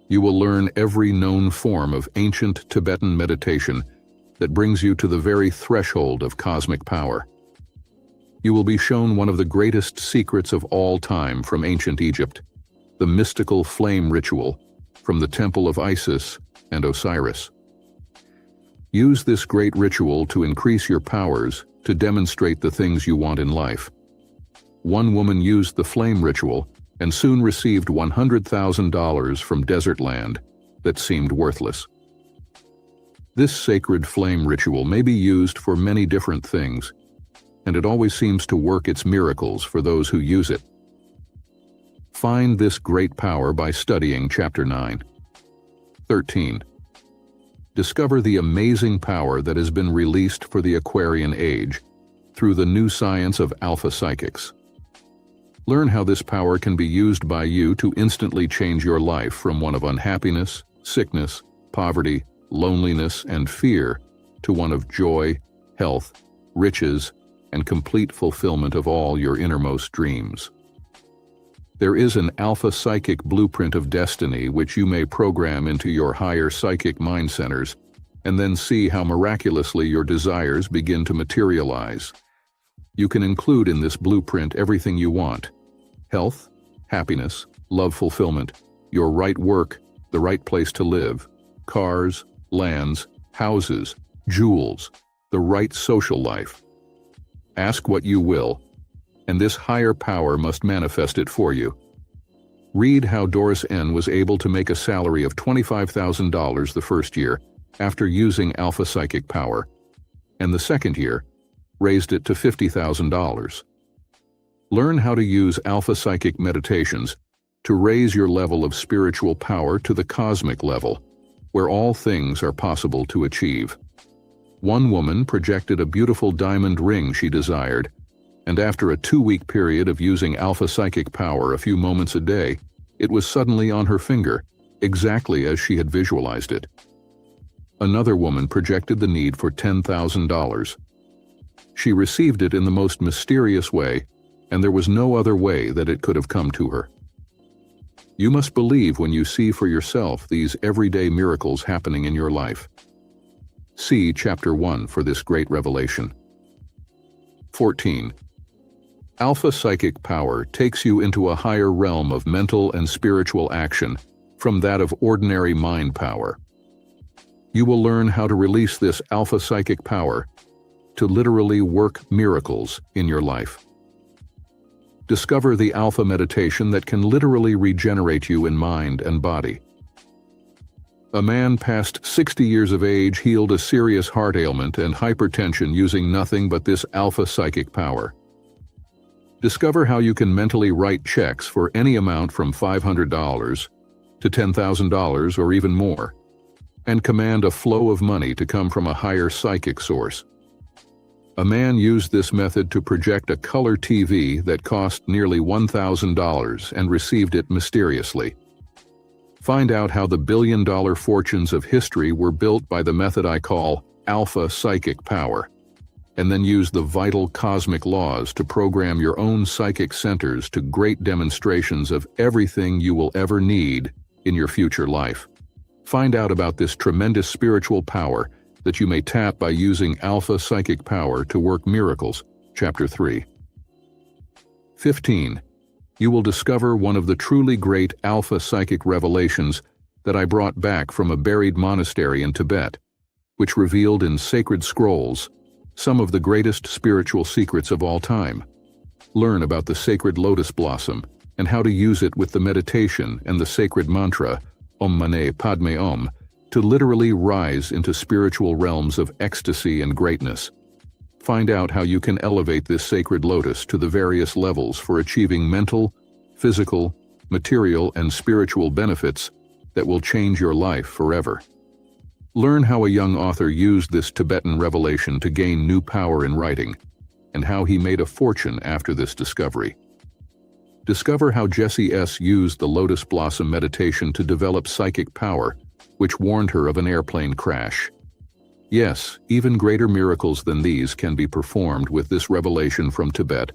You will learn every known form of ancient Tibetan meditation that brings you to the very threshold of cosmic power. You will be shown one of the greatest secrets of all time from ancient Egypt, the mystical flame ritual from the temple of Isis and Osiris. Use this great ritual to increase your powers to demonstrate the things you want in life. One woman used the flame ritual and soon received $100,000 from desert land that seemed worthless. This sacred flame ritual may be used for many different things, and it always seems to work its miracles for those who use it. Find this great power by studying Chapter 9. 13. Discover the amazing power that has been released for the Aquarian Age through the new science of alpha psychics. Learn how this power can be used by you to instantly change your life from one of unhappiness, sickness, poverty, loneliness, and fear to one of joy, health, riches, and complete fulfillment of all your innermost dreams. There is an alpha psychic blueprint of destiny which you may program into your higher psychic mind centers and then see how miraculously your desires begin to materialize. You can include in this blueprint everything you want: health, happiness, love fulfillment, your right work, the right place to live, cars, lands, houses, jewels, the right social life. Ask what you will, and this higher power must manifest it for you. Read how Doris N. was able to make a salary of $25,000 the first year after using alpha psychic power, and the second year raised it to $50,000. Learn how to use alpha psychic meditations to raise your level of spiritual power to the cosmic level, where all things are possible to achieve. One woman projected a beautiful diamond ring she desired, and after a 2-week period of using alpha psychic power a few moments a day, it was suddenly on her finger, exactly as she had visualized it. Another woman projected the need for $10,000. She received it in the most mysterious way, and there was no other way that it could have come to her. You must believe when you see for yourself these everyday miracles happening in your life. See Chapter 1 for this great revelation. 14. Alpha psychic power takes you into a higher realm of mental and spiritual action from that of ordinary mind power. You will learn how to release this alpha psychic power to literally work miracles in your life. Discover the alpha meditation that can literally regenerate you in mind and body. A man past 60 years of age healed a serious heart ailment and hypertension using nothing but this alpha psychic power. Discover how you can mentally write checks for any amount from $500 to $10,000 or even more, and command a flow of money to come from a higher psychic source. A man used this method to project a color TV that cost nearly $1,000 and received it mysteriously. Find out how the billion-dollar fortunes of history were built by the method I call alpha psychic power, and then use the vital cosmic laws to program your own psychic centers to great demonstrations of everything you will ever need in your future life. Find out about this tremendous spiritual power that you may tap by using alpha psychic power to work miracles. Chapter 3. 15. You will discover one of the truly great alpha psychic revelations that I brought back from a buried monastery in Tibet, which revealed in sacred scrolls some of the greatest spiritual secrets of all time. Learn about the sacred lotus blossom and how to use it with the meditation and the sacred mantra Om Mani Padme Om to literally rise into spiritual realms of ecstasy and greatness. Find out how you can elevate this sacred lotus to the various levels for achieving mental, physical, material, and spiritual benefits that will change your life forever. Learn how a young author used this Tibetan revelation to gain new power in writing, and how he made a fortune after this discovery. Discover how Jessie S. used the Lotus Blossom meditation to develop psychic power, which warned her of an airplane crash. Yes, even greater miracles than these can be performed with this revelation from Tibet,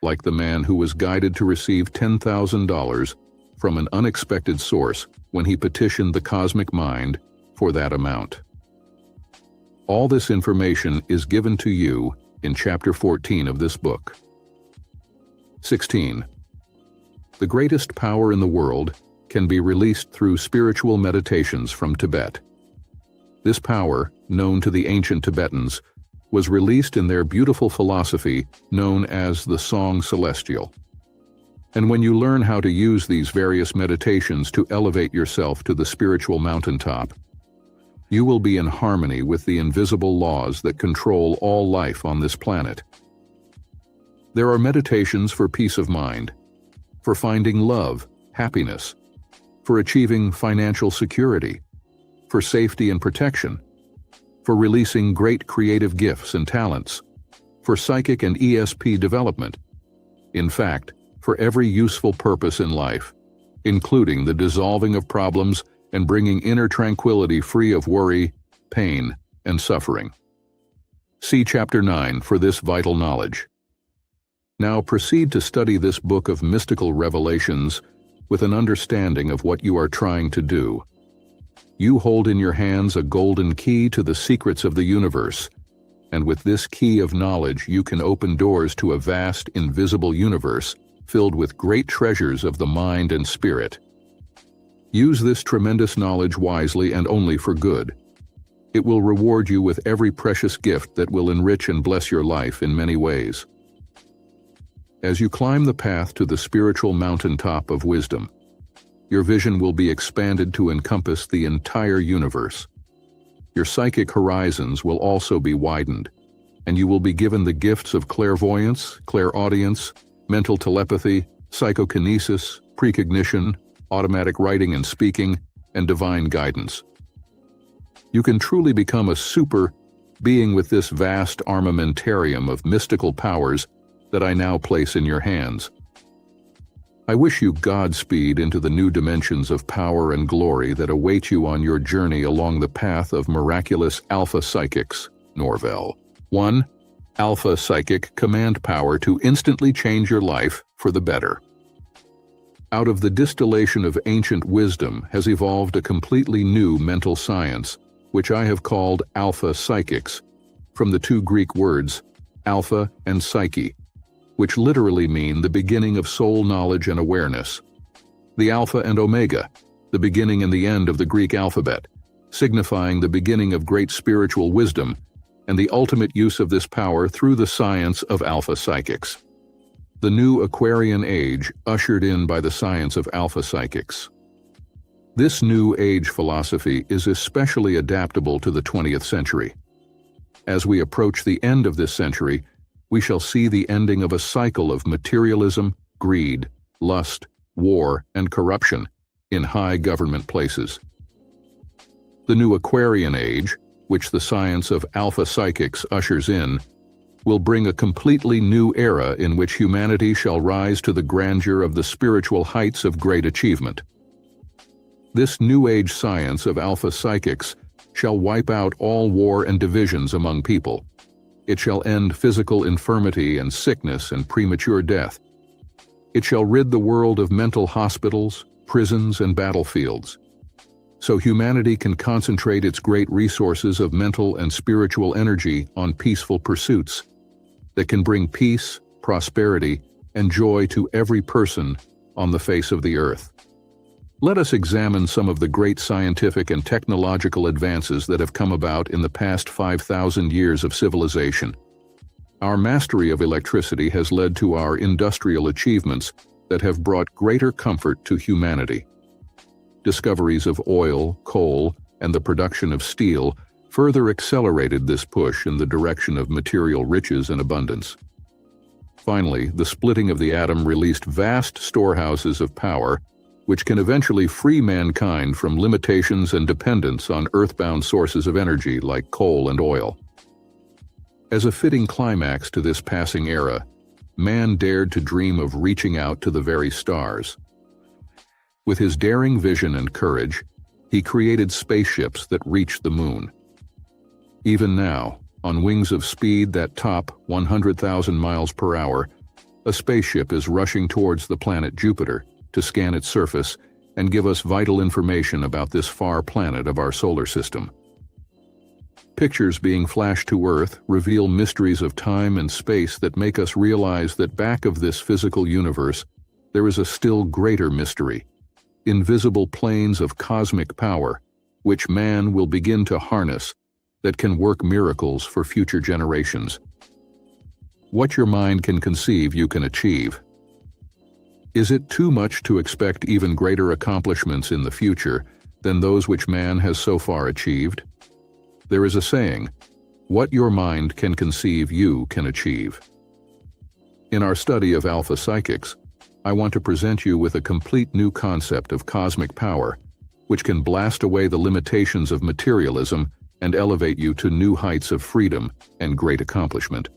like the man who was guided to receive $10,000 from an unexpected source when he petitioned the cosmic mind for that amount. All this information is given to you in Chapter 14 of this book. 16. The greatest power in the world can be released through spiritual meditations from Tibet. This power, known to the ancient Tibetans, was released in their beautiful philosophy known as the Song Celestial. And when you learn how to use these various meditations to elevate yourself to the spiritual mountaintop, you will be in harmony with the invisible laws that control all life on this planet. There are meditations for peace of mind, for finding love, happiness, for achieving financial security, for safety and protection, for releasing great creative gifts and talents, for psychic and ESP development. In fact, for every useful purpose in life, including the dissolving of problems and bringing inner tranquility free of worry, pain, and suffering. See Chapter 9 for this vital knowledge. Now proceed to study this book of mystical revelations with an understanding of what you are trying to do. You hold in your hands a golden key to the secrets of the universe, and with this key of knowledge you can open doors to a vast, invisible universe filled with great treasures of the mind and spirit. Use this tremendous knowledge wisely and only for good. It will reward you with every precious gift that will enrich and bless your life in many ways. As you climb the path to the spiritual mountaintop of wisdom, your vision will be expanded to encompass the entire universe. Your psychic horizons will also be widened, and you will be given the gifts of clairvoyance, clairaudience, mental telepathy, psychokinesis, precognition, automatic writing and speaking, and divine guidance. You can truly become a super being with this vast armamentarium of mystical powers that I now place in your hands. I wish you Godspeed into the new dimensions of power and glory that await you on your journey along the path of miraculous Alpha Psychics, Norvell. 1. Alpha Psychic command power to instantly change your life for the better. Out of the distillation of ancient wisdom has evolved a completely new mental science, which I have called Alpha Psychics, from the two Greek words, alpha and psyche, which literally mean the beginning of soul knowledge and awareness. The Alpha and Omega, the beginning and the end of the Greek alphabet, signifying the beginning of great spiritual wisdom and the ultimate use of this power through the science of Alpha Psychics. The new Aquarian age ushered in by the science of Alpha Psychics. This new age philosophy is especially adaptable to the 20th century. As we approach the end of this century, we shall see the ending of a cycle of materialism, greed, lust, war, and corruption in high government places. The new Aquarian age, which the science of Alpha Psychics ushers in, will bring a completely new era in which humanity shall rise to the grandeur of the spiritual heights of great achievement. This new age science of Alpha Psychics shall wipe out all war and divisions among people. It shall end physical infirmity and sickness and premature death. It shall rid the world of mental hospitals, prisons, and battlefields, so humanity can concentrate its great resources of mental and spiritual energy on peaceful pursuits that can bring peace, prosperity, and joy to every person on the face of the earth. Let us examine some of the great scientific and technological advances that have come about in the past 5,000 years of civilization. Our mastery of electricity has led to our industrial achievements that have brought greater comfort to humanity. Discoveries of oil, coal, and the production of steel further accelerated this push in the direction of material riches and abundance. Finally, the splitting of the atom released vast storehouses of power, which can eventually free mankind from limitations and dependence on earthbound sources of energy like coal and oil. As a fitting climax to this passing era, man dared to dream of reaching out to the very stars. With his daring vision and courage, he created spaceships that reached the moon. Even now, on wings of speed that top 100,000 miles per hour, a spaceship is rushing towards the planet Jupiter, to scan its surface and give us vital information about this far planet of our solar system. Pictures being flashed to Earth reveal mysteries of time and space that make us realize that back of this physical universe, there is a still greater mystery, invisible planes of cosmic power, which man will begin to harness, that can work miracles for future generations. What your mind can conceive, you can achieve. Is it too much to expect even greater accomplishments in the future than those which man has so far achieved? There is a saying, what your mind can conceive, you can achieve. In our study of alpha psychics, I want to present you with a complete new concept of cosmic power, which can blast away the limitations of materialism and elevate you to new heights of freedom and great accomplishment.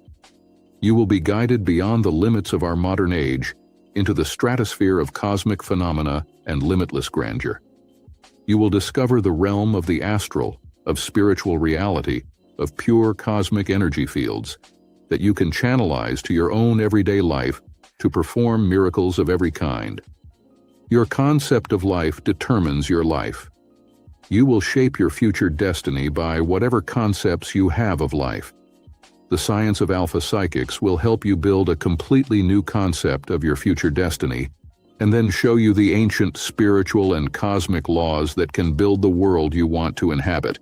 You will be guided beyond the limits of our modern age into the stratosphere of cosmic phenomena and limitless grandeur. You will discover the realm of the astral, of spiritual reality, of pure cosmic energy fields that you can channelize to your own everyday life to perform miracles of every kind. Your concept of life determines your life. You will shape your future destiny by whatever concepts you have of life. The science of alpha psychics will help you build a completely new concept of your future destiny, and then show you the ancient spiritual and cosmic laws that can build the world you want to inhabit.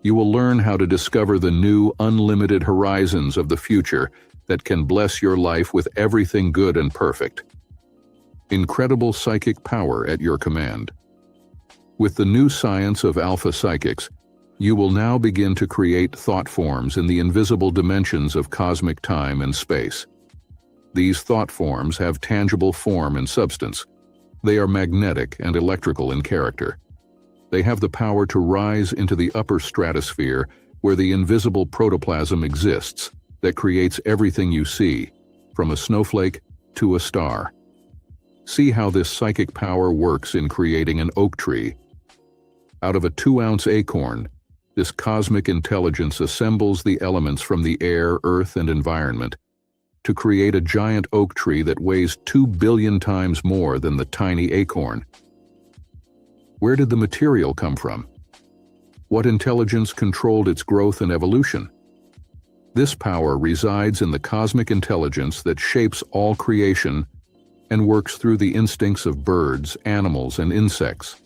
You will learn how to discover the new, unlimited horizons of the future that can bless your life with everything good and perfect. Incredible psychic power at your command. With the new science of alpha psychics, you will now begin to create thought forms in the invisible dimensions of cosmic time and space. These thought forms have tangible form and substance. They are magnetic and electrical in character. They have the power to rise into the upper stratosphere where the invisible protoplasm exists that creates everything you see, from a snowflake to a star. See how this psychic power works in creating an oak tree. Out of a 2-ounce acorn, this cosmic intelligence assembles the elements from the air, earth, and environment to create a giant oak tree that weighs 2 billion times more than the tiny acorn. Where did the material come from? What intelligence controlled its growth and evolution? This power resides in the cosmic intelligence that shapes all creation and works through the instincts of birds, animals, and insects.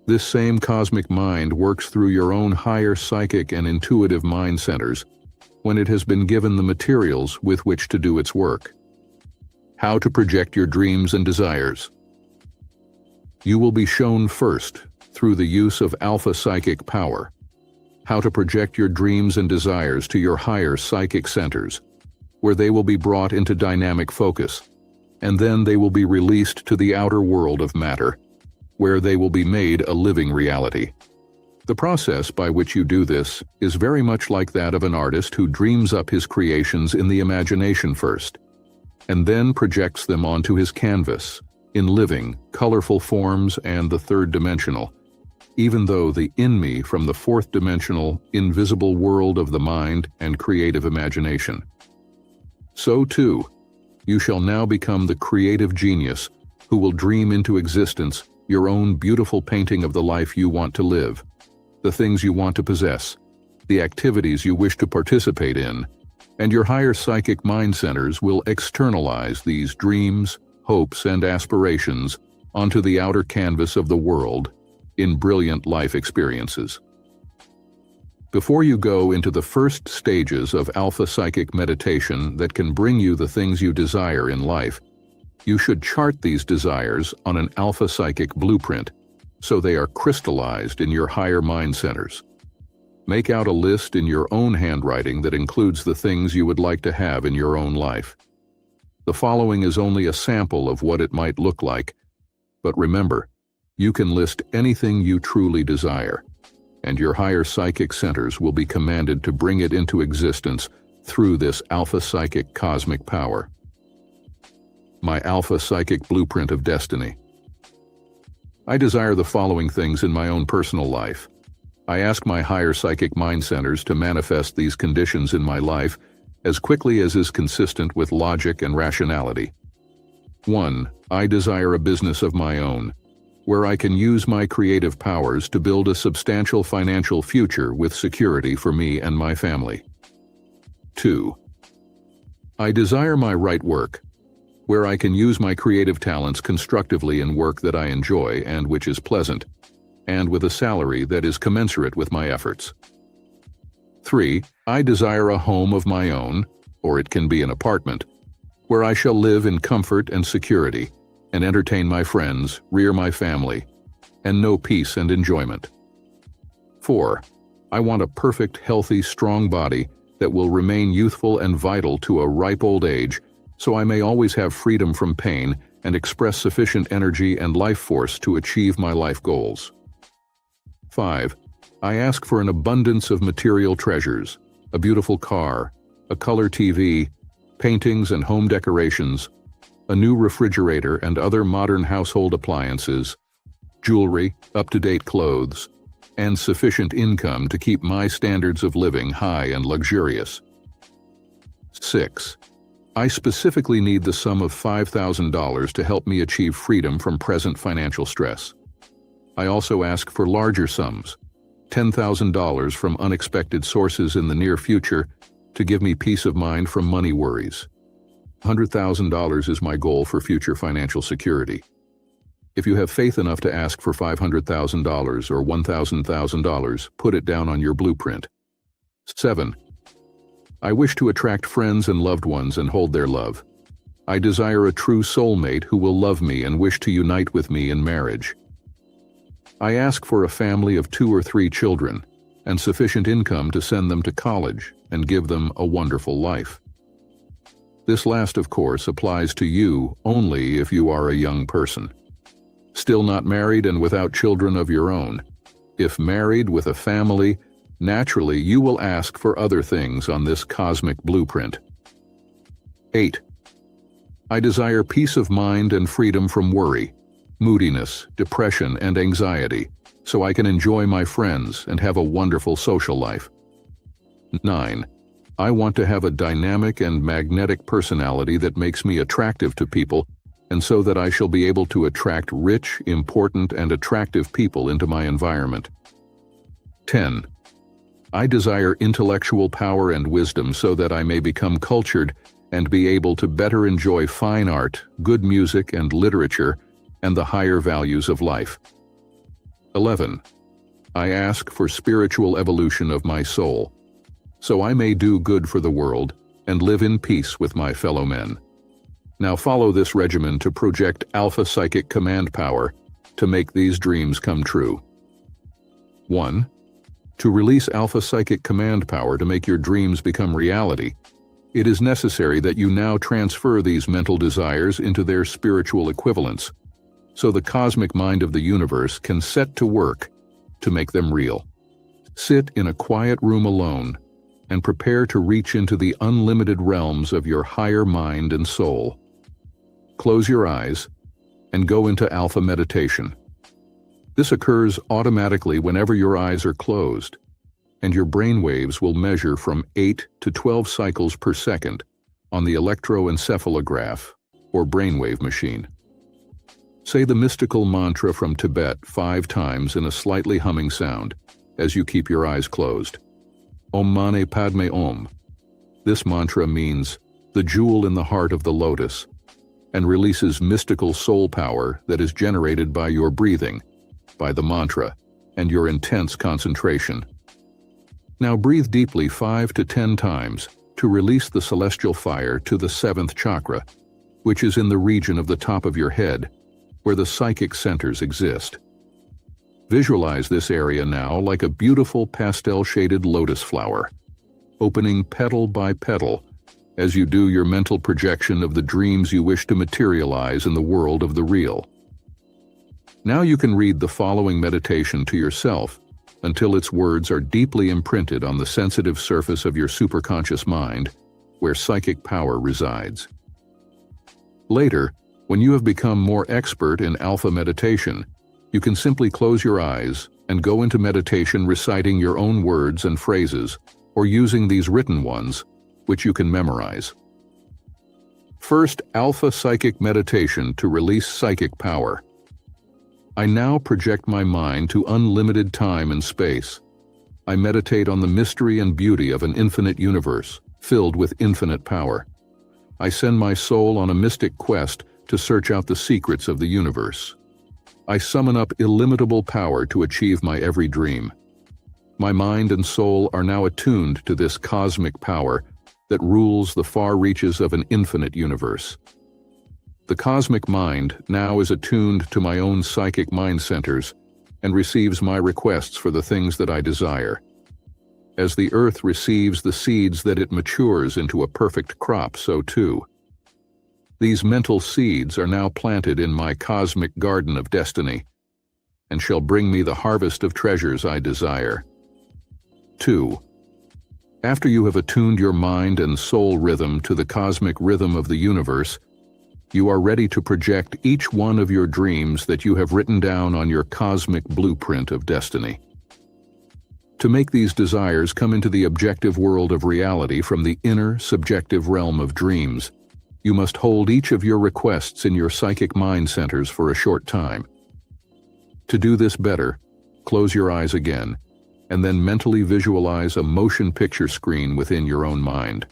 This same cosmic mind works through your own higher psychic and intuitive mind centers when it has been given the materials with which to do its work. How to project your dreams and desires. You will be shown first, through the use of alpha psychic power, how to project your dreams and desires to your higher psychic centers, where they will be brought into dynamic focus, and then they will be released to the outer world of matter, where they will be made a living reality. The process by which you do this is very much like that of an artist who dreams up his creations in the imagination first, and then projects them onto his canvas, in living, colorful forms and the third-dimensional, even though the in-me from the fourth-dimensional, invisible world of the mind and creative imagination. So too, you shall now become the creative genius who will dream into existence your own beautiful painting of the life you want to live, the things you want to possess, the activities you wish to participate in, and your higher psychic mind centers will externalize these dreams, hopes, and aspirations onto the outer canvas of the world in brilliant life experiences. Before you go into the first stages of alpha psychic meditation that can bring you the things you desire in life, you should chart these desires on an alpha psychic blueprint so they are crystallized in your higher mind centers. Make out a list in your own handwriting that includes the things you would like to have in your own life. The following is only a sample of what it might look like, but remember, you can list anything you truly desire, and your higher psychic centers will be commanded to bring it into existence through this alpha psychic cosmic power. My alpha psychic blueprint of destiny. I desire the following things in my own personal life. I ask my higher psychic mind centers to manifest these conditions in my life as quickly as is consistent with logic and rationality. 1. I desire a business of my own, where I can use my creative powers to build a substantial financial future with security for me and my family. 2. I desire my right work, where I can use my creative talents constructively in work that I enjoy and which is pleasant, and with a salary that is commensurate with my efforts. 3. I desire a home of my own, or it can be an apartment, where I shall live in comfort and security, and entertain my friends, rear my family, and know peace and enjoyment. 4. I want a perfect, healthy, strong body that will remain youthful and vital to a ripe old age, so I may always have freedom from pain and express sufficient energy and life force to achieve my life goals. 5. I ask for an abundance of material treasures, a beautiful car, a color TV, paintings and home decorations, a new refrigerator and other modern household appliances, jewelry, up-to-date clothes, and sufficient income to keep my standards of living high and luxurious. 6. I specifically need the sum of $5,000 to help me achieve freedom from present financial stress. I also ask for larger sums, $10,000 from unexpected sources in the near future to give me peace of mind from money worries. $100,000 is my goal for future financial security. If you have faith enough to ask for $500,000 or $1,000, put it down on your blueprint. 7. I wish to attract friends and loved ones and hold their love. I desire a true soulmate who will love me and wish to unite with me in marriage. I ask for a family of 2 or 3 children and sufficient income to send them to college and give them a wonderful life. This last, of course, applies to you only if you are a young person. Still not married and without children of your own. If married with a family, naturally you will ask for other things on this cosmic blueprint. 8. I desire peace of mind and freedom from worry, moodiness, depression, and anxiety, so I can enjoy my friends and have a wonderful social life. 9. I want to have a dynamic and magnetic personality that makes me attractive to people, and so that I shall be able to attract rich, important, and attractive people into my environment. 10. I desire intellectual power and wisdom so that I may become cultured and be able to better enjoy fine art, good music and literature, and the higher values of life. 11. I ask for spiritual evolution of my soul, so I may do good for the world and live in peace with my fellow men. Now follow this regimen to project Alpha Psychic Command Power to make these dreams come true. 1. To release Alpha Psychic Command Power to make your dreams become reality, it is necessary that you now transfer these mental desires into their spiritual equivalents, so the cosmic mind of the universe can set to work to make them real. Sit in a quiet room alone and prepare to reach into the unlimited realms of your higher mind and soul. Close your eyes and go into alpha meditation. This occurs automatically whenever your eyes are closed, and your brain waves will measure from 8 to 12 cycles per second on the electroencephalograph or brainwave machine. Say the mystical mantra from Tibet 5 times in a slightly humming sound as you keep your eyes closed. Om Mani Padme Om. This mantra means the jewel in the heart of the lotus, and releases mystical soul power that is generated by your breathing, by the mantra, and your intense concentration. Now breathe deeply 5 to 10 times to release the celestial fire to the 7th chakra, which is in the region of the top of your head, where the psychic centers exist. Visualize this area now like a beautiful pastel-shaded lotus flower, opening petal by petal as you do your mental projection of the dreams you wish to materialize in the world of the real. Now you can read the following meditation to yourself until its words are deeply imprinted on the sensitive surface of your superconscious mind, where psychic power resides. Later, when you have become more expert in alpha meditation, you can simply close your eyes and go into meditation reciting your own words and phrases, or using these written ones, which you can memorize. First, Alpha Psychic Meditation to release psychic power. I now project my mind to unlimited time and space. I meditate on the mystery and beauty of an infinite universe, filled with infinite power. I send my soul on a mystic quest to search out the secrets of the universe. I summon up illimitable power to achieve my every dream. My mind and soul are now attuned to this cosmic power that rules the far reaches of an infinite universe. The cosmic mind now is attuned to my own psychic mind centers and receives my requests for the things that I desire. As the earth receives the seeds that it matures into a perfect crop, so too. These mental seeds are now planted in my cosmic garden of destiny and shall bring me the harvest of treasures I desire. 2. After you have attuned your mind and soul rhythm to the cosmic rhythm of the universe, you are ready to project each one of your dreams that you have written down on your cosmic blueprint of destiny. To make these desires come into the objective world of reality from the inner, subjective realm of dreams, you must hold each of your requests in your psychic mind centers for a short time. To do this better, close your eyes again, and then mentally visualize a motion picture screen within your own mind.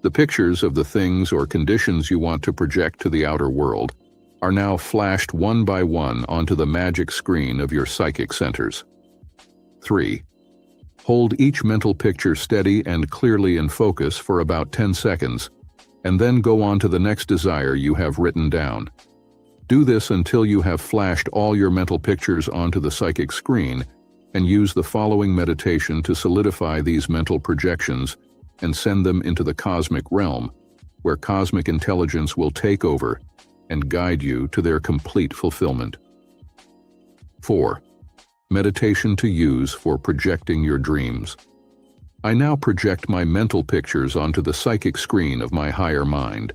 The pictures of the things or conditions you want to project to the outer world are now flashed one by one onto the magic screen of your psychic centers. 3. Hold each mental picture steady and clearly in focus for about 10 seconds, and then go on to the next desire you have written down. Do this until you have flashed all your mental pictures onto the psychic screen, and use the following meditation to solidify these mental projections and send them into the cosmic realm, where cosmic intelligence will take over and guide you to their complete fulfillment. 4. Meditation to use for projecting your dreams. I now project my mental pictures onto the psychic screen of my higher mind.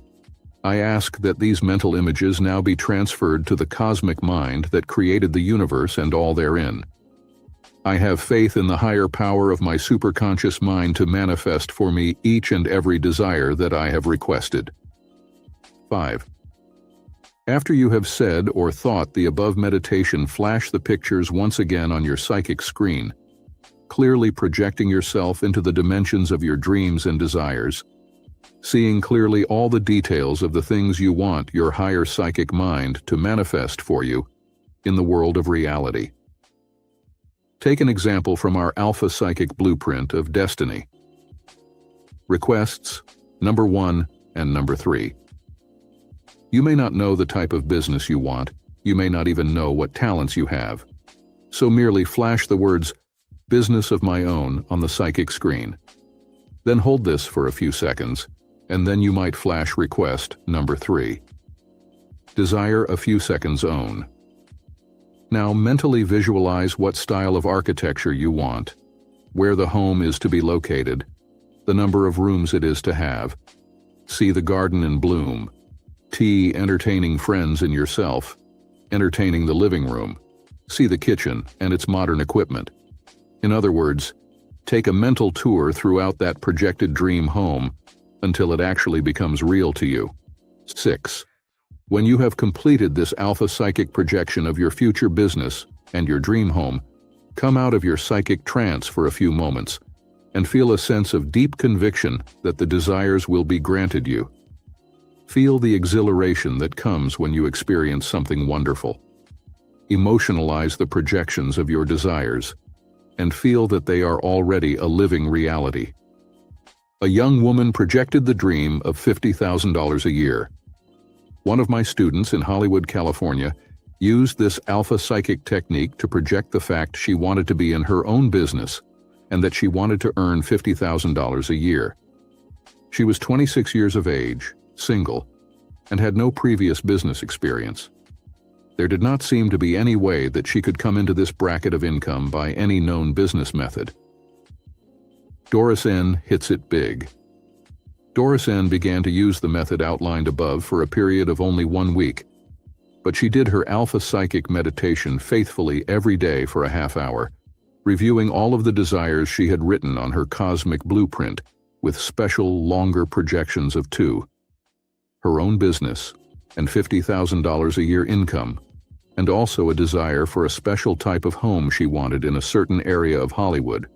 I ask that these mental images now be transferred to the cosmic mind that created the universe and all therein. I have faith in the higher power of my superconscious mind to manifest for me each and every desire that I have requested. 5. After you have said or thought the above meditation, flash the pictures once again on your psychic screen, clearly projecting yourself into the dimensions of your dreams and desires, seeing clearly all the details of the things you want your higher psychic mind to manifest for you in the world of reality. Take an example from our Alpha Psychic Blueprint of Destiny. Requests, number 1 and number 3. You may not know the type of business you want. You may not even know what talents you have. So merely flash the words, "business of my own," on the psychic screen. Then hold this for a few seconds, and then you might flash request number 3. Desire a few seconds own. Now mentally visualize what style of architecture you want, where the home is to be located, the number of rooms it is to have. See the garden in bloom. Entertaining friends and yourself. Entertaining the living room. See the kitchen and its modern equipment. In other words, take a mental tour throughout that projected dream home until it actually becomes real to you. 6. When you have completed this alpha psychic projection of your future business and your dream home, come out of your psychic trance for a few moments and feel a sense of deep conviction that the desires will be granted you. Feel the exhilaration that comes when you experience something wonderful. Emotionalize the projections of your desires and feel that they are already a living reality. A young woman projected the dream of $50,000 a year. One of my students in Hollywood, California, used this alpha psychic technique to project the fact she wanted to be in her own business and that she wanted to earn $50,000 a year. She was 26 years of age, single, and had no previous business experience. There did not seem to be any way that she could come into this bracket of income by any known business method. Doris N. hits it big. Doris N. began to use the method outlined above for a period of only 1 week, but she did her alpha psychic meditation faithfully every day for a half hour, reviewing all of the desires she had written on her cosmic blueprint with special longer projections of 2. her own business, and $50,000 a year income, and also a desire for a special type of home she wanted in a certain area of Hollywood,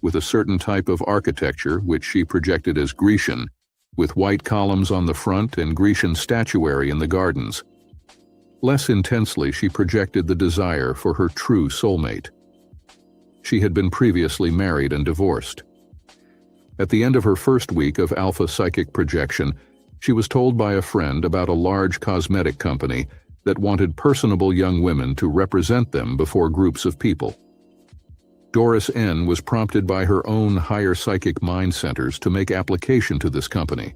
with a certain type of architecture which she projected as Grecian, with white columns on the front and Grecian statuary in the gardens. Less intensely, she projected the desire for her true soulmate. She had been previously married and divorced. At the end of her first week of alpha psychic projection, she was told by a friend about a large cosmetic company that wanted personable young women to represent them before groups of people. Doris N. was prompted by her own higher psychic mind centers to make application to this company.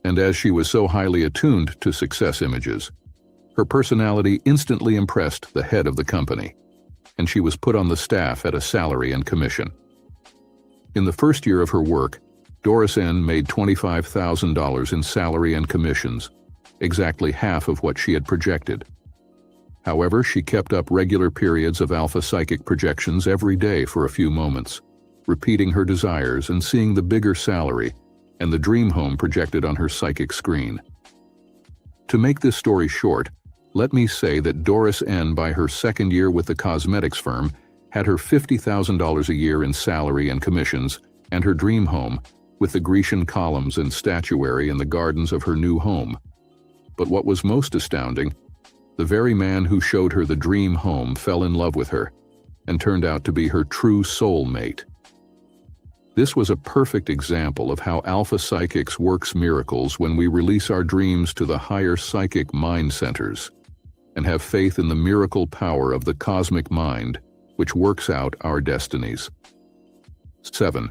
And as she was so highly attuned to success images, her personality instantly impressed the head of the company, and she was put on the staff at a salary and commission. In the first year of her work, Doris N. made $25,000 in salary and commissions, exactly half of what she had projected. However, she kept up regular periods of alpha psychic projections every day for a few moments, repeating her desires and seeing the bigger salary and the dream home projected on her psychic screen. To make this story short, let me say that Doris N., by her second year with the cosmetics firm, had her $50,000 a year in salary and commissions and her dream home, with the Grecian columns and statuary in the gardens of her new home. But what was most astounding, the very man who showed her the dream home fell in love with her and turned out to be her true soul mate. This was a perfect example of how alpha psychics works miracles when we release our dreams to the higher psychic mind centers and have faith in the miracle power of the cosmic mind, which works out our destinies. 7.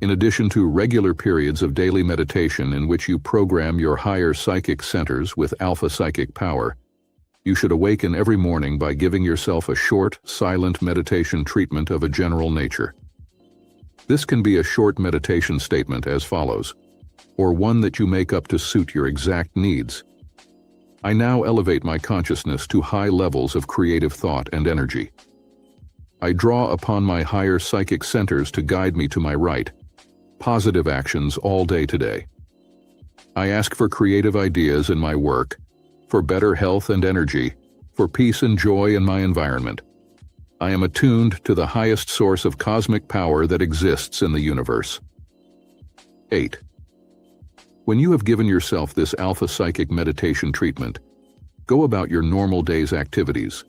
In addition to regular periods of daily meditation in which you program your higher psychic centers with alpha psychic power, you should awaken every morning by giving yourself a short, silent meditation treatment of a general nature. This can be a short meditation statement as follows, or one that you make up to suit your exact needs. I now elevate my consciousness to high levels of creative thought and energy. I draw upon my higher psychic centers to guide me to my right, positive actions all day today. I ask for creative ideas in my work, for better health and energy, for peace and joy in my environment. I am attuned to the highest source of cosmic power that exists in the universe. 8. When you have given yourself this alpha psychic meditation treatment, go about your normal day's activities.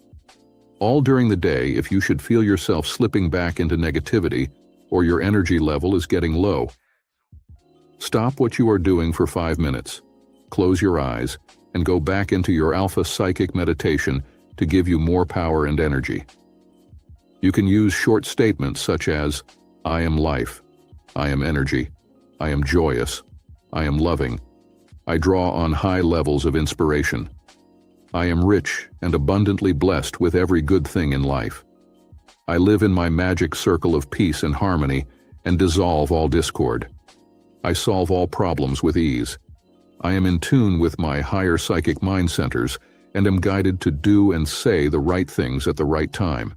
All during the day, if you should feel yourself slipping back into negativity or your energy level is getting low, stop what you are doing for 5 minutes, close your eyes, and go back into your alpha psychic meditation to give you more power and energy. You can use short statements such as, I am life, I am energy, I am joyous, I am loving, I draw on high levels of inspiration, I am rich and abundantly blessed with every good thing in life. I live in my magic circle of peace and harmony and dissolve all discord. I solve all problems with ease. I am in tune with my higher psychic mind centers and am guided to do and say the right things at the right time.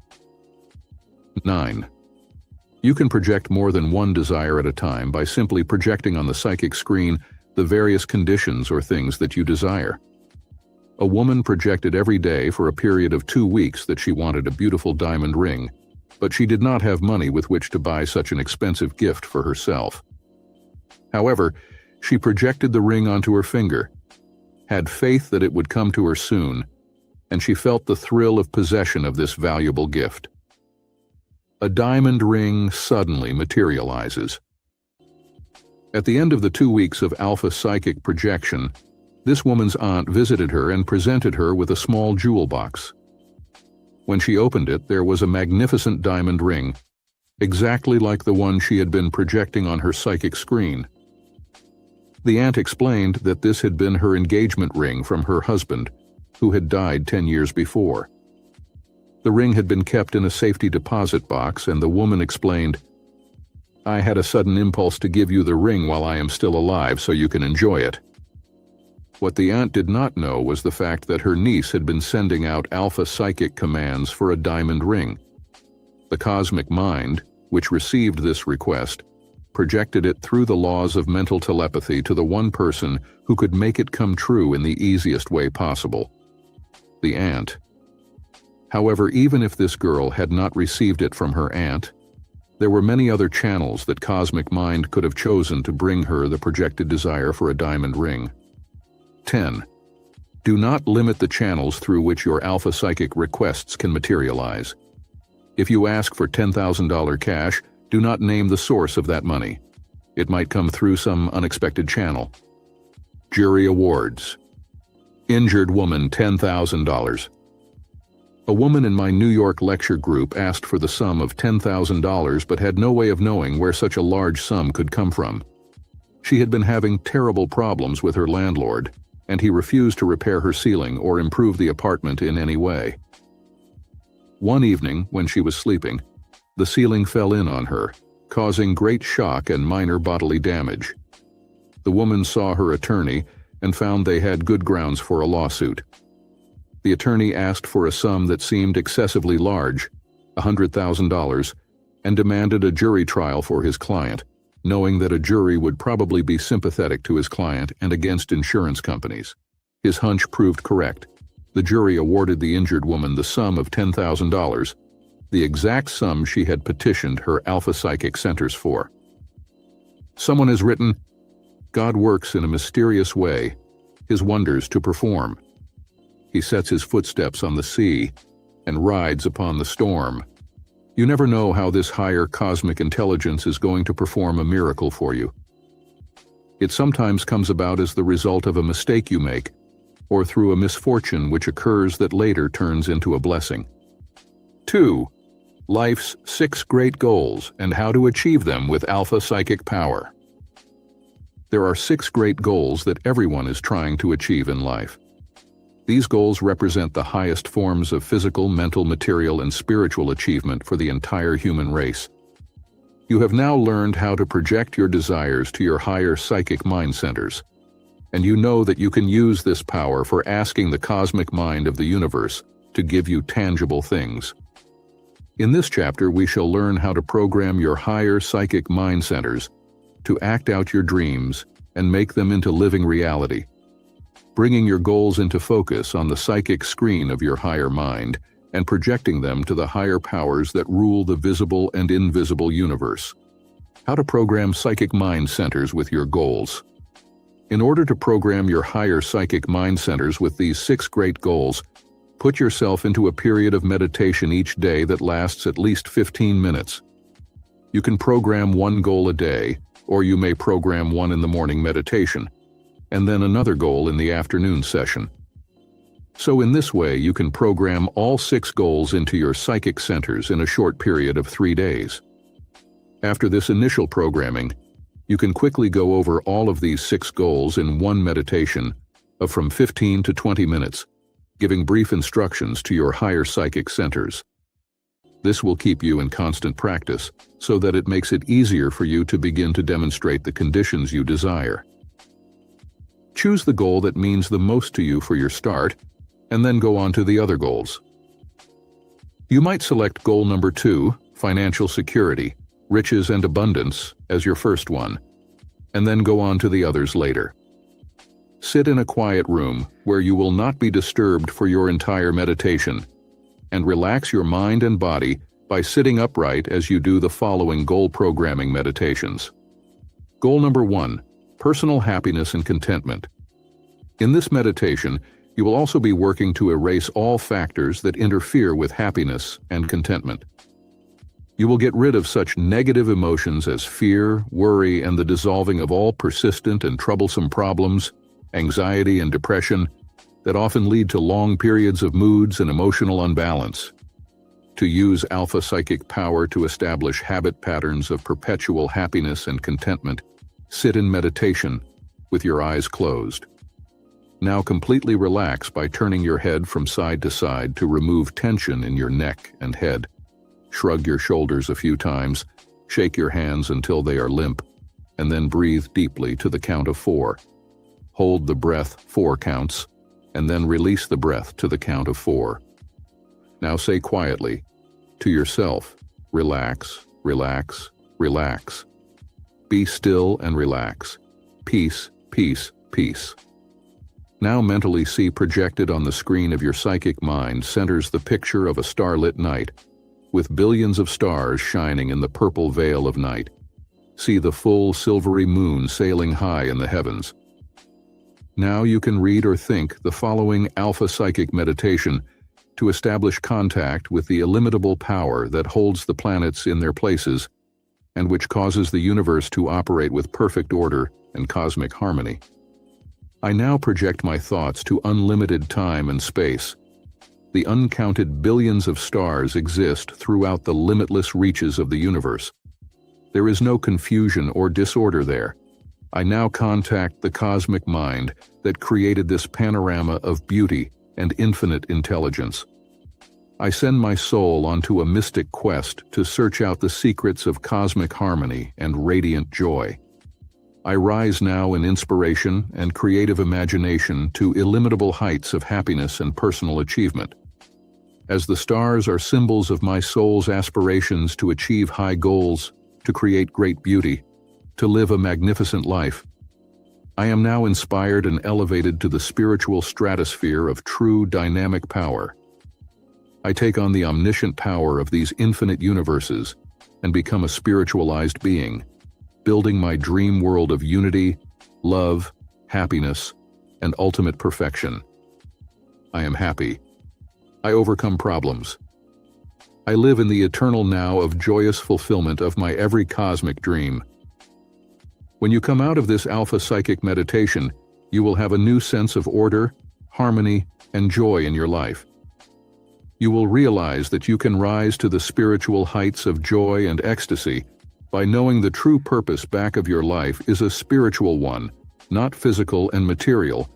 9. You can project more than one desire at a time by simply projecting on the psychic screen the various conditions or things that you desire. A woman projected every day for a period of 2 weeks that she wanted a beautiful diamond ring, but she did not have money with which to buy such an expensive gift for herself. However, she projected the ring onto her finger, had faith that it would come to her soon, and she felt the thrill of possession of this valuable gift. A diamond ring suddenly materializes. At the end of the 2 weeks of alpha psychic projection, this woman's aunt visited her and presented her with a small jewel box. When she opened it, there was a magnificent diamond ring, exactly like the one she had been projecting on her psychic screen. The aunt explained that this had been her engagement ring from her husband, who had died 10 years before. The ring had been kept in a safety deposit box, and the woman explained, I had a sudden impulse to give you the ring while I am still alive so you can enjoy it. What the aunt did not know was the fact that her niece had been sending out alpha psychic commands for a diamond ring. The cosmic mind, which received this request, projected it through the laws of mental telepathy to the one person who could make it come true in the easiest way possible: the aunt. However, even if this girl had not received it from her aunt, there were many other channels that Cosmic Mind could have chosen to bring her the projected desire for a diamond ring. 10. Do not limit the channels through which your alpha psychic requests can materialize. If you ask for $10,000 cash, do not name the source of that money. It might come through some unexpected channel. Jury awards. Injured woman $10,000. A woman in my New York lecture group asked for the sum of $10,000 but had no way of knowing where such a large sum could come from. She had been having terrible problems with her landlord, and he refused to repair her ceiling or improve the apartment in any way. One evening, when she was sleeping, the ceiling fell in on her, causing great shock and minor bodily damage. The woman saw her attorney and found they had good grounds for a lawsuit. The attorney asked for a sum that seemed excessively large, $100,000, and demanded a jury trial for his client, knowing that a jury would probably be sympathetic to his client and against insurance companies. His hunch proved correct. The jury awarded the injured woman the sum of $10,000, the exact sum she had petitioned her Alpha Psychic Centers for. Someone has written, "God works in a mysterious way, his wonders to perform. He sets his footsteps on the sea and rides upon the storm." You never know how this higher cosmic intelligence is going to perform a miracle for you. It sometimes comes about as the result of a mistake you make, or through a misfortune which occurs that later turns into a blessing. 2. Life's 6 great goals and how to achieve them with Alpha Psychic Power. There are 6 great goals that everyone is trying to achieve in life. These goals represent the highest forms of physical, mental, material, and spiritual achievement for the entire human race. You have now learned how to project your desires to your higher psychic mind centers, and you know that you can use this power for asking the cosmic mind of the universe to give you tangible things. In this chapter, we shall learn how to program your higher psychic mind centers to act out your dreams and make them into living reality, bringing your goals into focus on the psychic screen of your higher mind and projecting them to the higher powers that rule the visible and invisible universe. How to program psychic mind centers with your goals. In order to program your higher psychic mind centers with these 6 great goals, put yourself into a period of meditation each day that lasts at least 15 minutes. You can program one goal a day, or you may program one in the morning meditation, and then another goal in the afternoon session. So in this way, you can program all 6 goals into your psychic centers in a short period of 3 days. After this initial programming, you can quickly go over all of these 6 goals in one meditation of from 15 to 20 minutes, giving brief instructions to your higher psychic centers. This will keep you in constant practice so that it makes it easier for you to begin to demonstrate the conditions you desire. Choose the goal that means the most to you for your start, and then go on to the other goals. You might select goal number 2, financial security, riches and abundance, as your first one, and then go on to the others later. Sit in a quiet room where you will not be disturbed for your entire meditation, and relax your mind and body by sitting upright as you do the following goal programming meditations. Goal number 1, personal happiness and contentment. In this meditation, you will also be working to erase all factors that interfere with happiness and contentment. You will get rid of such negative emotions as fear, worry, and the dissolving of all persistent and troublesome problems, anxiety and depression that often lead to long periods of moods and emotional unbalance. To use Alpha Psychic Power to establish habit patterns of perpetual happiness and contentment, sit in meditation with your eyes closed. Now completely relax by turning your head from side to side to remove tension in your neck and head. Shrug your shoulders a few times, shake your hands until they are limp, and then breathe deeply to the count of 4. Hold the breath 4 counts, and then release the breath to the count of 4. Now say quietly to yourself, relax, relax, relax. Be still and relax. Peace, peace, peace. Now mentally see projected on the screen of your psychic mind centers the picture of a starlit night, with billions of stars shining in the purple veil of night. See the full silvery moon sailing high in the heavens. Now you can read or think the following Alpha Psychic meditation to establish contact with the illimitable power that holds the planets in their places and which causes the universe to operate with perfect order and cosmic harmony. I now project my thoughts to unlimited time and space. The uncounted billions of stars exist throughout the limitless reaches of the universe. There is no confusion or disorder there. I now contact the cosmic mind that created this panorama of beauty and infinite intelligence. I send my soul onto a mystic quest to search out the secrets of cosmic harmony and radiant joy. I rise now in inspiration and creative imagination to illimitable heights of happiness and personal achievement. As the stars are symbols of my soul's aspirations to achieve high goals, to create great beauty, to live a magnificent life, I am now inspired and elevated to the spiritual stratosphere of true dynamic power. I take on the omniscient power of these infinite universes and become a spiritualized being, building my dream world of unity, love, happiness, and ultimate perfection. I am happy. I overcome problems. I live in the eternal now of joyous fulfillment of my every cosmic dream. When you come out of this Alpha Psychic meditation, you will have a new sense of order, harmony, and joy in your life. You will realize that you can rise to the spiritual heights of joy and ecstasy by knowing the true purpose back of your life is a spiritual one, not physical and material,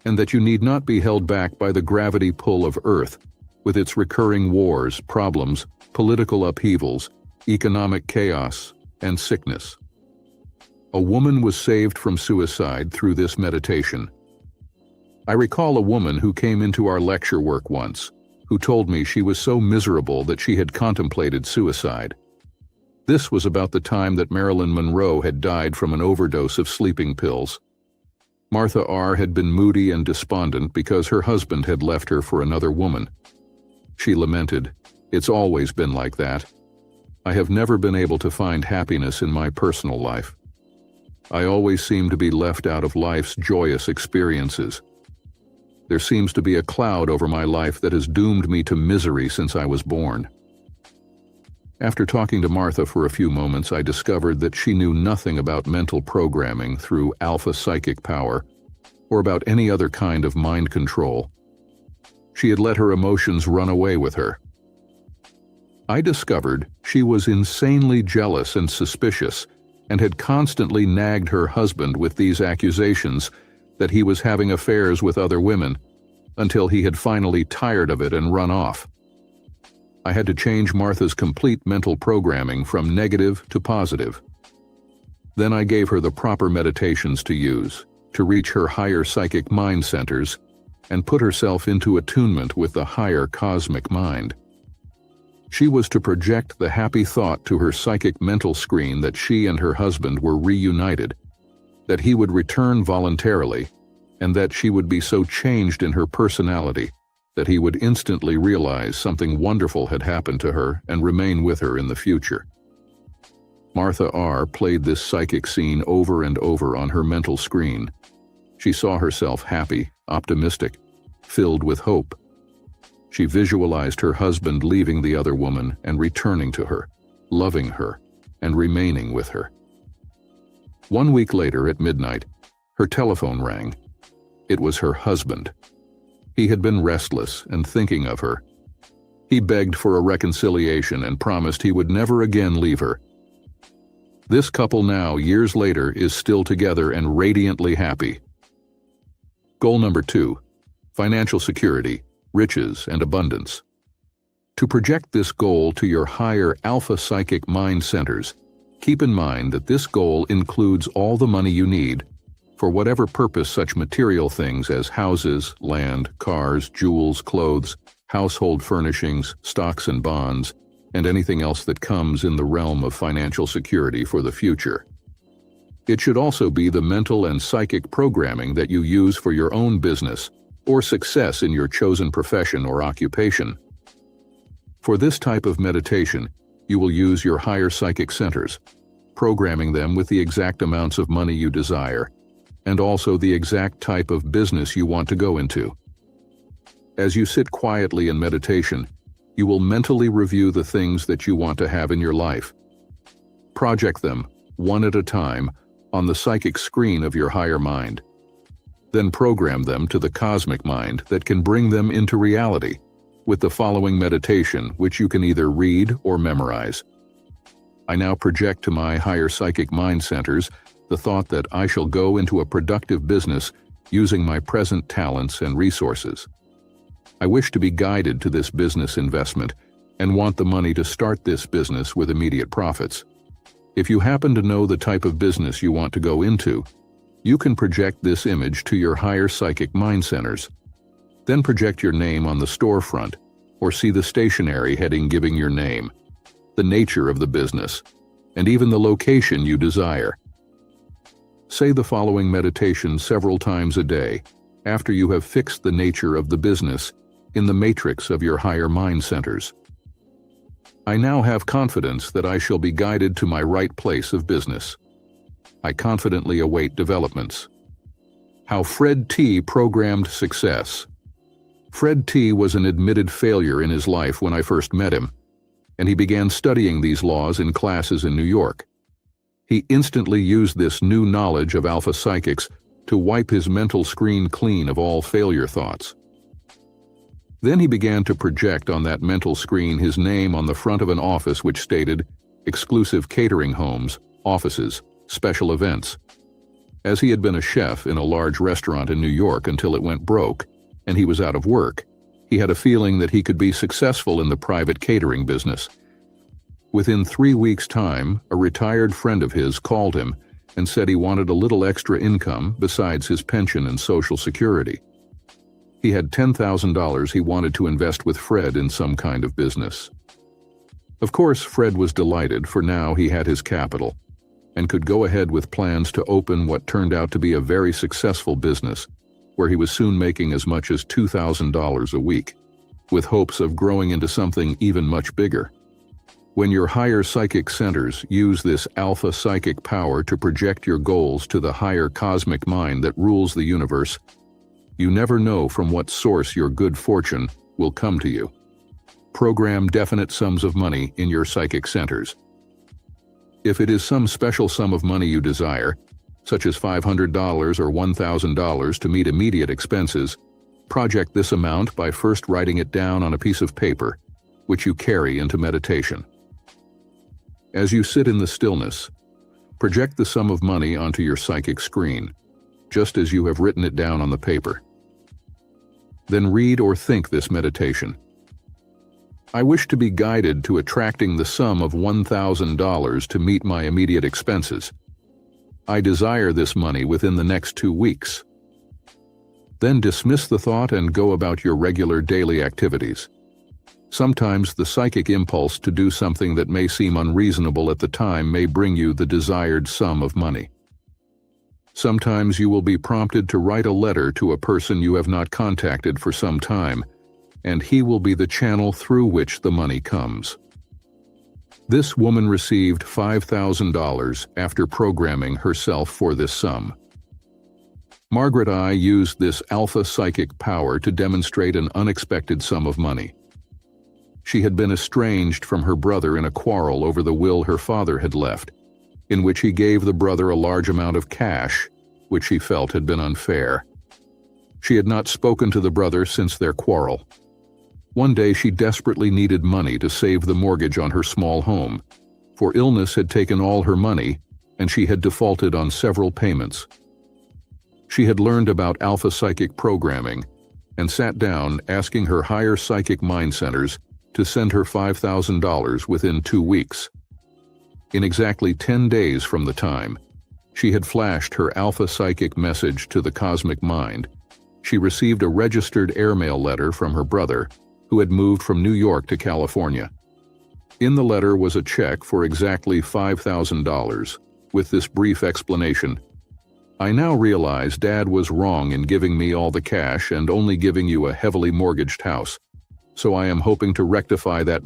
and that you need not be held back by the gravity pull of Earth, with its recurring wars, problems, political upheavals, economic chaos, and sickness. A woman was saved from suicide through this meditation. I recall a woman who came into our lecture work once, who told me she was so miserable that she had contemplated suicide. This was about the time that Marilyn Monroe had died from an overdose of sleeping pills. Martha R. had been moody and despondent because her husband had left her for another woman. She lamented, "It's always been like that. I have never been able to find happiness in my personal life. I always seem to be left out of life's joyous experiences. There seems to be a cloud over my life that has doomed me to misery since I was born." After talking to Martha for a few moments, I discovered that she knew nothing about mental programming through Alpha Psychic power, or about any other kind of mind control. She had let her emotions run away with her. I discovered she was insanely jealous and suspicious, and had constantly nagged her husband with these accusations that he was having affairs with other women, until he had finally tired of it and run off. I had to change Martha's complete mental programming from negative to positive. Then I gave her the proper meditations to use, to reach her higher psychic mind centers, and put herself into attunement with the higher cosmic mind. She was to project the happy thought to her psychic mental screen that she and her husband were reunited, that he would return voluntarily, and that she would be so changed in her personality that he would instantly realize something wonderful had happened to her and remain with her in the future. Martha R. played this psychic scene over and over on her mental screen. She saw herself happy, optimistic, filled with hope. She visualized her husband leaving the other woman and returning to her, loving her, and remaining with her. 1 week later at midnight, her telephone rang. It was her husband. He had been restless and thinking of her. He begged for a reconciliation and promised he would never again leave her. This couple now, years later, is still together and radiantly happy. Goal number 2, financial security, riches, and abundance. To project this goal to your higher Alpha Psychic mind centers, keep in mind that this goal includes all the money you need, for whatever purpose such material things as houses, land, cars, jewels, clothes, household furnishings, stocks and bonds, and anything else that comes in the realm of financial security for the future. It should also be the mental and psychic programming that you use for your own business or success in your chosen profession or occupation. For this type of meditation, you will use your higher psychic centers, programming them with the exact amounts of money you desire, and also the exact type of business you want to go into. As you sit quietly in meditation, you will mentally review the things that you want to have in your life. Project them, one at a time, on the psychic screen of your higher mind. Then program them to the cosmic mind that can bring them into reality with the following meditation, which you can either read or memorize. I now project to my higher psychic mind centers the thought that I shall go into a productive business using my present talents and resources. I wish to be guided to this business investment and want the money to start this business with immediate profits. If you happen to know the type of business you want to go into, you can project this image to your higher psychic mind centers. Then project your name on the storefront or see the stationery heading giving your name, the nature of the business, and even the location you desire. Say the following meditation several times a day after you have fixed the nature of the business in the matrix of your higher mind centers. I now have confidence that I shall be guided to my right place of business. I confidently await developments. How Fred T. programmed success. Fred T. was an admitted failure in his life when I first met him, and he began studying these laws in classes in New York. He instantly used this new knowledge of alpha psychics to wipe his mental screen clean of all failure thoughts. Then he began to project on that mental screen his name on the front of an office which stated, "Exclusive catering homes, offices, special events." As he had been a chef in a large restaurant in New York until it went broke, and he was out of work, he had a feeling that he could be successful in the private catering business. Within 3 weeks' time, a retired friend of his called him and said he wanted a little extra income besides his pension and Social Security. He had $10,000 he wanted to invest with Fred in some kind of business. Of course, Fred was delighted, for now he had his capital and could go ahead with plans to open what turned out to be a very successful business, where he was soon making as much as $2,000 a week, with hopes of growing into something even much bigger. When your higher psychic centers use this alpha psychic power to project your goals to the higher cosmic mind that rules the universe, you never know from what source your good fortune will come to you. Program definite sums of money in your psychic centers. If it is some special sum of money you desire, such as $500 or $1,000 to meet immediate expenses, project this amount by first writing it down on a piece of paper, which you carry into meditation. As you sit in the stillness, project the sum of money onto your psychic screen, just as you have written it down on the paper. Then read or think this meditation. I wish to be guided to attracting the sum of $1,000 to meet my immediate expenses. I desire this money within the next 2 weeks. Then dismiss the thought and go about your regular daily activities. Sometimes the psychic impulse to do something that may seem unreasonable at the time may bring you the desired sum of money. Sometimes you will be prompted to write a letter to a person you have not contacted for some time, and he will be the channel through which the money comes. This woman received $5,000 after programming herself for this sum. Margaret I. used this alpha psychic power to demonstrate an unexpected sum of money. She had been estranged from her brother in a quarrel over the will her father had left, in which he gave the brother a large amount of cash, which she felt had been unfair. She had not spoken to the brother since their quarrel. One day she desperately needed money to save the mortgage on her small home, for illness had taken all her money and she had defaulted on several payments. She had learned about alpha psychic programming and sat down asking her higher psychic mind centers to send her $5,000 within 2 weeks. In exactly 10 days from the time, she had flashed her alpha psychic message to the cosmic mind. She received a registered airmail letter from her brother, who had moved from New York to California. In the letter was a check for exactly $5,000, with this brief explanation. I now realize Dad was wrong in giving me all the cash and only giving you a heavily mortgaged house. So I am hoping to rectify that